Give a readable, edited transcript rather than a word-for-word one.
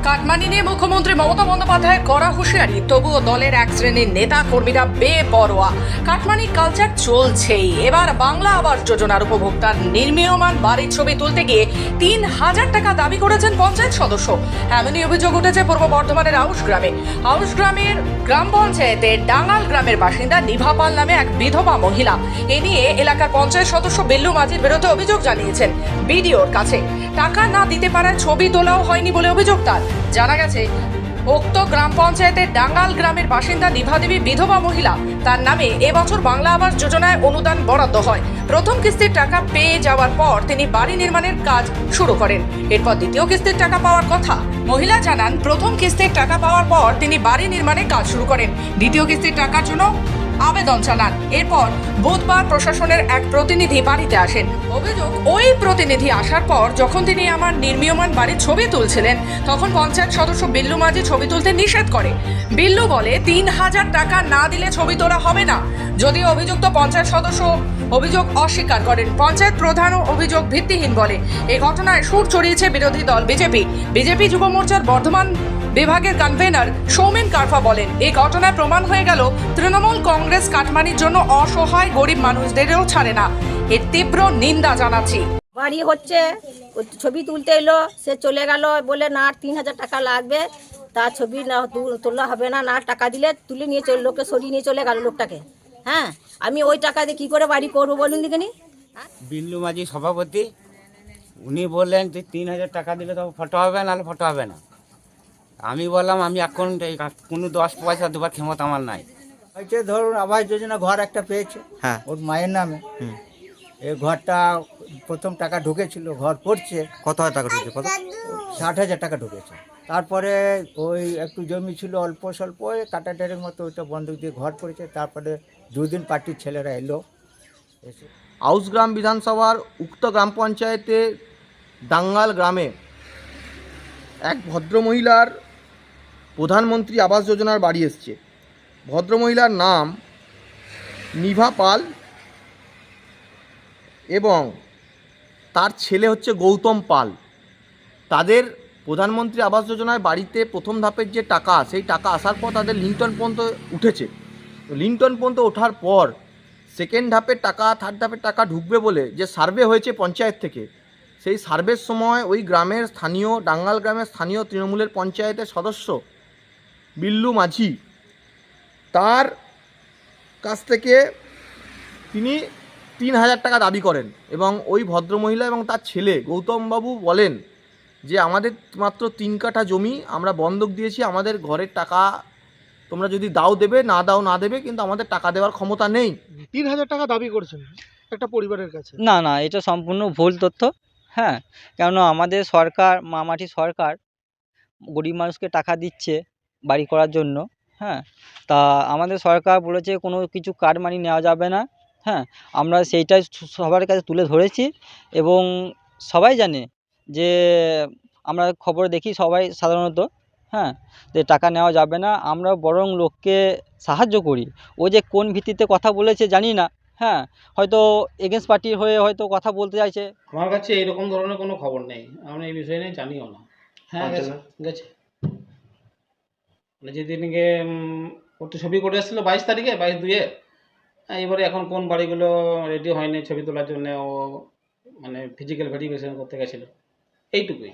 Cut money নিয়ে মুখ্যমন্ত্রী মমতা বন্দ্যোপাধ্যায়ের কড়া হুঁশিয়ারি, তবুও দলের এক শ্রেণীর নেতা কর্মীরা বেপরোয়া। কাটমানি কালচার চলছেই। এবার বাংলা আবাস যোজনার উপভোক্তার নির্মীয়মান বাড়ির ছবি তুলতে গিয়ে ৩,০০০ টাকা দাবি করেছেন পঞ্চায়েত সদস্য। এমনই অভিযোগ উঠেছে পূর্ব বর্ধমানের আউশ গ্রামে। আউশ গ্রামের গ্রাম পঞ্চায়েতের ডাঙ্গাল গ্রামের বাসিন্দা নিভা পাল নামে এক বিধবা মহিলা। এ নিয়ে এলাকার পঞ্চায়েত সদস্য বিল্লু মাঝির বিরুদ্ধে অভিযোগ জানিয়েছেন বিডিওর কাছে। টাকা না দিতে পারায় ছবি তোলাও হয়নি বলে অভিযোগ তার। জানা গেছে, উক্ত গ্রাম পঞ্চায়েতের ডাঙ্গাল গ্রামের বাসিন্দা নিভা দেবী বিধবা মহিলা, তার নামে এবছর বাংলা আবাস যোজনায় অনুদান বরাদ্দ হয়। প্রথম কিস্তির টাকা পেয়ে যাওয়ার পর তিনি বাড়ি নির্মাণের কাজ শুরু করেন। এরপর দ্বিতীয় কিস্তির টাকা পাওয়ার কথা। মহিলা জানান, প্রথম কিস্তির টাকা পাওয়ার পর তিনি বাড়ি নির্মাণের কাজ শুরু করেন। দ্বিতীয় কিস্তির টাকার জন্য আবেদন জানান। এরপর বুধবার প্রশাসনের এক প্রতিনিধি বাড়িতে আসেন। অভিযোগ, ওই প্রতিনিধি আসার পর যখন তিনি আমার নির্মীয়মান বাড়ির ছবি তুলছিলেন, তখন পঞ্চায়েত সদস্য বিল্লু মাঝি ছবি তুলতে নিষেধ করে। বিল্লু বলে ৩,০০০ টাকা না দিলে ছবি তোলা হবে না। যদিও অভিযুক্ত পঞ্চায়েত সদস্য অভিযোগ অস্বীকার করেন। পঞ্চায়েত প্রধানও অভিযোগ ভিত্তিহীন বলে। এই ঘটনায় সুর চড়িয়েছে বিরোধী দল বিজেপি যুব মোর্চার বর্ধমান বিভাগের কনভেনার সৌমেন কারফা বলেন, এই ঘটনায় প্রমাণ হয়ে গেল তৃণমূল কংগ্রেস কাটমানির জন্য অসহায় গরিব মানুষদেরও ছাড়ে না। এর তীব্র নিন্দা জানাচ্ছি। বাড়ি হচ্ছে, ছবি তুলতে এলো, সে চলে গেল বলে না ৩,০০০ টাকা লাগবে, তার ছবি না তোলা হবে না, না টাকা দিলে তুলে নিয়ে লোককে সরিয়ে নিয়ে চলে গেল লোকটাকে। হ্যাঁ, আমি ওই টাকা দিয়ে কী করে বাড়ি করবো বলুন দিকেনি। বিল্লু মাঝি সভাপতি, উনি বললেন যে ৩,০০০ টাকা দিলে তো ফটো হবে, নাহলে ফটো হবে না। আমি বললাম আমি এখন কোনো 10 পয়সা দেবার ক্ষমতা আমার নাই। হয়েছে ধরুন আবাস যোজনা ঘর একটা পেয়েছে, হ্যাঁ, ওর মায়ের নামে। এই ঘরটা প্রথম টাকা ঢুকেছিল, ঘর পড়ছে। কত হাজার টাকা ঢুকেছে? কত? ৬০,০০০ টাকা ঢুকেছে। তারপরে ওই একটু জমি ছিল অল্প স্বল্প, ওই কাটাটারের মতো ওইটা বন্ধক দিয়ে ঘর পড়েছে। তারপরে দুদিন পার্টির ছেলেরা এলো, এসে আউশগ্রাম বিধানসভার উক্ত গ্রাম পঞ্চায়েতের ডাঙ্গাল গ্রামে এক ভদ্রমহিলার প্রধানমন্ত্রী আবাস যোজনার বাড়ি এসছে। ভদ্রমহিলার নাম নিভা পাল এবং তার ছেলে হচ্ছে গৌতম পাল। তাদের প্রধানমন্ত্রী আবাস যোজনার বাড়িতে প্রথম ধাপের যে টাকা, সেই টাকা আসার পর তাদের লিন্টন পর্যন্ত উঠেছে। তো লিন্টন পর্যন্ত ওঠার পর সেকেন্ড ধাপের টাকা, থার্ড ধাপের টাকা ঢুকবে বলে যে সার্ভে হয়েছে পঞ্চায়েত থেকে, সেই সার্ভের সময় ওই গ্রামের স্থানীয়, ডাঙ্গাল গ্রামের স্থানীয় তৃণমূলের পঞ্চায়েতের সদস্য বিল্লু মাঝি, তার কাছ থেকে তিনি ৩,০০০ টাকা দাবি করেন এবং ওই ভদ্রমহিলা এবং তার ছেলে গৌতমবাবু বলেন যে আমাদের মাত্র ৩ কাঠা জমি আমরা বন্ধক দিয়েছি, আমাদের ঘরের টাকা তোমরা যদি দাও দেবে, না দাও না দেবে, কিন্তু আমাদের টাকা দেওয়ার ক্ষমতা নেই। ৩,০০০ টাকা দাবি করছেন একটা পরিবারের কাছে। না না, এটা সম্পূর্ণ ভুল তথ্য। হ্যাঁ, কেননা আমাদের সরকার, মামাটি সরকার গরিব মানুষকে টাকা দিচ্ছে বাড়ি করার জন্য। হ্যাঁ, তা আমাদের সরকার বলেছে কোনো কিছু কার্ড মানি নেওয়া যাবে না। হ্যাঁ, আমরা সেইটাই সবার কাছে তুলে ধরেছি এবং সবাই জানে যে আমরা খবর দেখি সবাই সাধারণত। হ্যাঁ, যে টাকা নেওয়া যাবে না, আমরা বরং লোককে সাহায্য করি। ও যে কোন ভিত্তিতে কথা বলেছে জানি না। হ্যাঁ, হয়তো এগেন্স্ট পার্টির হয়ে হয়তো কথা বলতে চাইছে। আমার কাছে এরকম ধরনের কোনো খবর নেই, আমরা এই বিষয়ে নিয়ে জানিও না। হ্যাঁ গেছে মানে যেদিনকে ওটা ছবি করে এসেছিলো 22 তারিখে, 22/2-এ। এবারে এখন কোন বাড়িগুলো রেডি হয়নি ছবি তোলার জন্য, ও মানে ফিজিক্যাল ভেরিফিকেশন করতে গেছিলো, এইটুকুই।